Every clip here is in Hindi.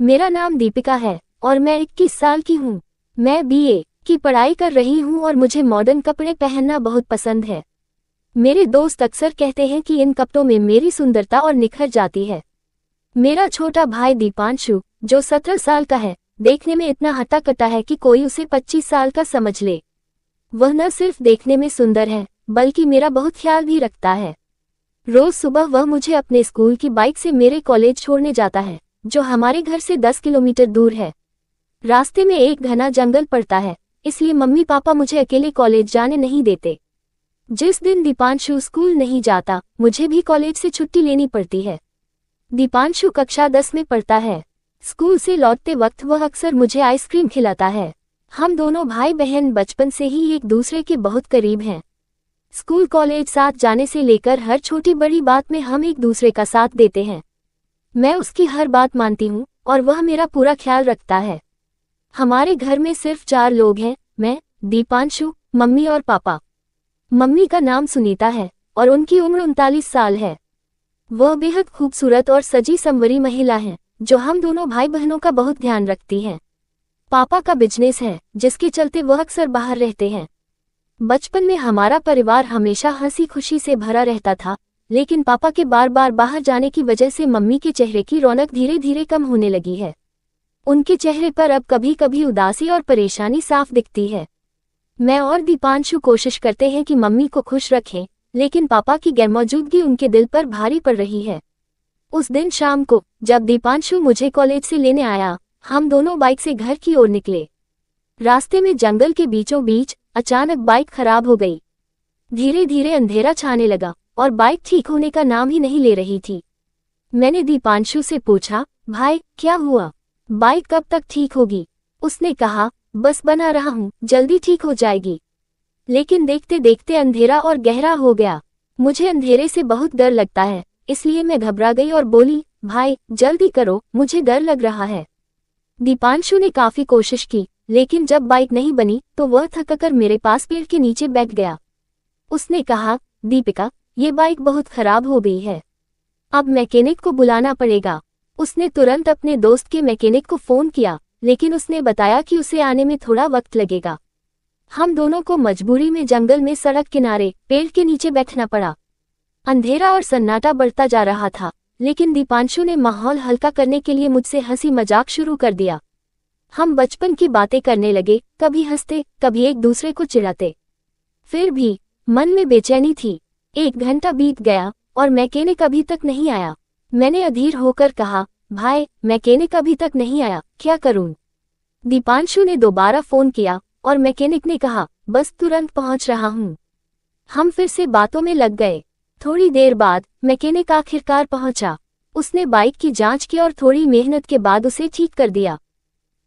मेरा नाम दीपिका है और मैं 21 साल की हूँ। मैं बीए की पढ़ाई कर रही हूँ और मुझे मॉडर्न कपड़े पहनना बहुत पसंद है। मेरे दोस्त अक्सर कहते हैं कि इन कपड़ों में मेरी सुंदरता और निखर जाती है। मेरा छोटा भाई दीपांशु, जो 17 साल का है, देखने में इतना हट्टा-कट्टा है कि कोई उसे 25 साल का समझ ले। वह न सिर्फ देखने में सुंदर है, बल्कि मेरा बहुत ख्याल भी रखता है। रोज सुबह वह मुझे अपने स्कूल की बाइक से मेरे कॉलेज छोड़ने जाता है, जो हमारे घर से 10 किलोमीटर दूर है। रास्ते में एक घना जंगल पड़ता है, इसलिए मम्मी पापा मुझे अकेले कॉलेज जाने नहीं देते। जिस दिन दीपांशु स्कूल नहीं जाता, मुझे भी कॉलेज से छुट्टी लेनी पड़ती है। दीपांशु कक्षा 10 में पढ़ता है। स्कूल से लौटते वक्त वह अक्सर मुझे आइसक्रीम खिलाता है। हम दोनों भाई बहन बचपन से ही एक दूसरे के बहुत करीब हैं। स्कूल कॉलेज साथ जाने से लेकर हर छोटी बड़ी बात में हम एक दूसरे का साथ देते हैं। मैं उसकी हर बात मानती हूँ और वह मेरा पूरा ख्याल रखता है। हमारे घर में सिर्फ 4 लोग हैं, मैं, दीपांशु, मम्मी और पापा। मम्मी का नाम सुनीता है और उनकी उम्र 39 साल है। वह बेहद खूबसूरत और सजी संवरी महिला है, जो हम दोनों भाई बहनों का बहुत ध्यान रखती हैं। पापा का बिजनेस है, जिसके चलते वह अक्सर बाहर रहते हैं। बचपन में हमारा परिवार हमेशा हंसी खुशी से भरा रहता था, लेकिन पापा के बार बार बाहर जाने की वजह से मम्मी के चेहरे की रौनक धीरे धीरे कम होने लगी है। उनके चेहरे पर अब कभी कभी उदासी और परेशानी साफ दिखती है। मैं और दीपांशु कोशिश करते हैं कि मम्मी को खुश रखें, लेकिन पापा की गैरमौजूदगी उनके दिल पर भारी पड़ रही है। उस दिन शाम को जब दीपांशु मुझे कॉलेज से लेने आया, हम दोनों बाइक से घर की ओर निकले। रास्ते में जंगल के बीचों बीच अचानक बाइक खराब हो गई। धीरे धीरे अंधेरा छाने लगा और बाइक ठीक होने का नाम ही नहीं ले रही थी। मैंने दीपांशु से पूछा, भाई क्या हुआ? बाइक कब तक ठीक होगी? उसने कहा, बस बना रहा हूँ, जल्दी ठीक हो जाएगी। लेकिन देखते देखते अंधेरा और गहरा हो गया। मुझे अंधेरे से बहुत डर लगता है, इसलिए मैं घबरा गई और बोली, भाई जल्दी करो, मुझे डर लग रहा है। दीपांशु ने काफी कोशिश की, लेकिन जब बाइक नहीं बनी तो वह थककर मेरे पास पेड़ के नीचे बैठ गया। उसने कहा, दीपिका, ये बाइक बहुत खराब हो गई है, अब मैकेनिक को बुलाना पड़ेगा। उसने तुरंत अपने दोस्त के मैकेनिक को फोन किया, लेकिन उसने बताया कि उसे आने में थोड़ा वक्त लगेगा। हम दोनों को मजबूरी में जंगल में सड़क किनारे पेड़ के नीचे बैठना पड़ा। अंधेरा और सन्नाटा बढ़ता जा रहा था, लेकिन दीपांशु ने माहौल हल्का करने के लिए मुझसे हंसी मजाक शुरू कर दिया। हम बचपन की बातें करने लगे, कभी हंसते, कभी एक दूसरे को चिढ़ाते। फिर भी मन में बेचैनी थी। 1 घंटा बीत गया और मैकेनिक अभी तक नहीं आया। मैंने अधीर होकर कहा, भाई मैकेनिक अभी तक नहीं आया, क्या करूं? दीपांशु ने दोबारा फोन किया और मैकेनिक ने कहा, बस तुरंत पहुंच रहा हूं। हम फिर से बातों में लग गए। थोड़ी देर बाद मैकेनिक आखिरकार पहुंचा। उसने बाइक की जांच की और थोड़ी मेहनत के बाद उसे ठीक कर दिया।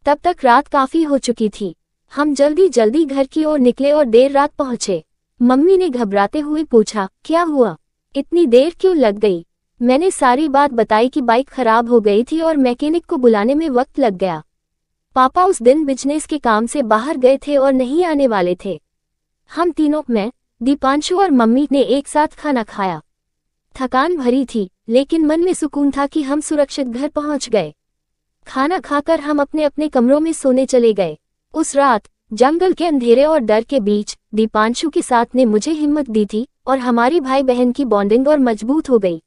तब तक रात काफी हो चुकी थी। हम जल्दी जल्दी घर की ओर निकले और देर रात पहुंचे। मम्मी ने घबराते हुए पूछा, क्या हुआ? इतनी देर क्यों लग गई? मैंने सारी बात बताई कि बाइक खराब हो गई थी और मैकेनिक को बुलाने में वक्त लग गया। पापा उस दिन बिजनेस के काम से बाहर गए थे और नहीं आने वाले थे। हम तीनों, मैं, दीपांशु और मम्मी ने एक साथ खाना खाया। थकान भरी थी, लेकिन मन में सुकून था कि हम सुरक्षित घर पहुंच गए। खाना खाकर हम अपने अपने कमरों में सोने चले गए। उस रात जंगल के अंधेरे और डर के बीच दीपांशु के साथ ने मुझे हिम्मत दी थी और हमारी भाई बहन की बॉन्डिंग और मजबूत हो गई।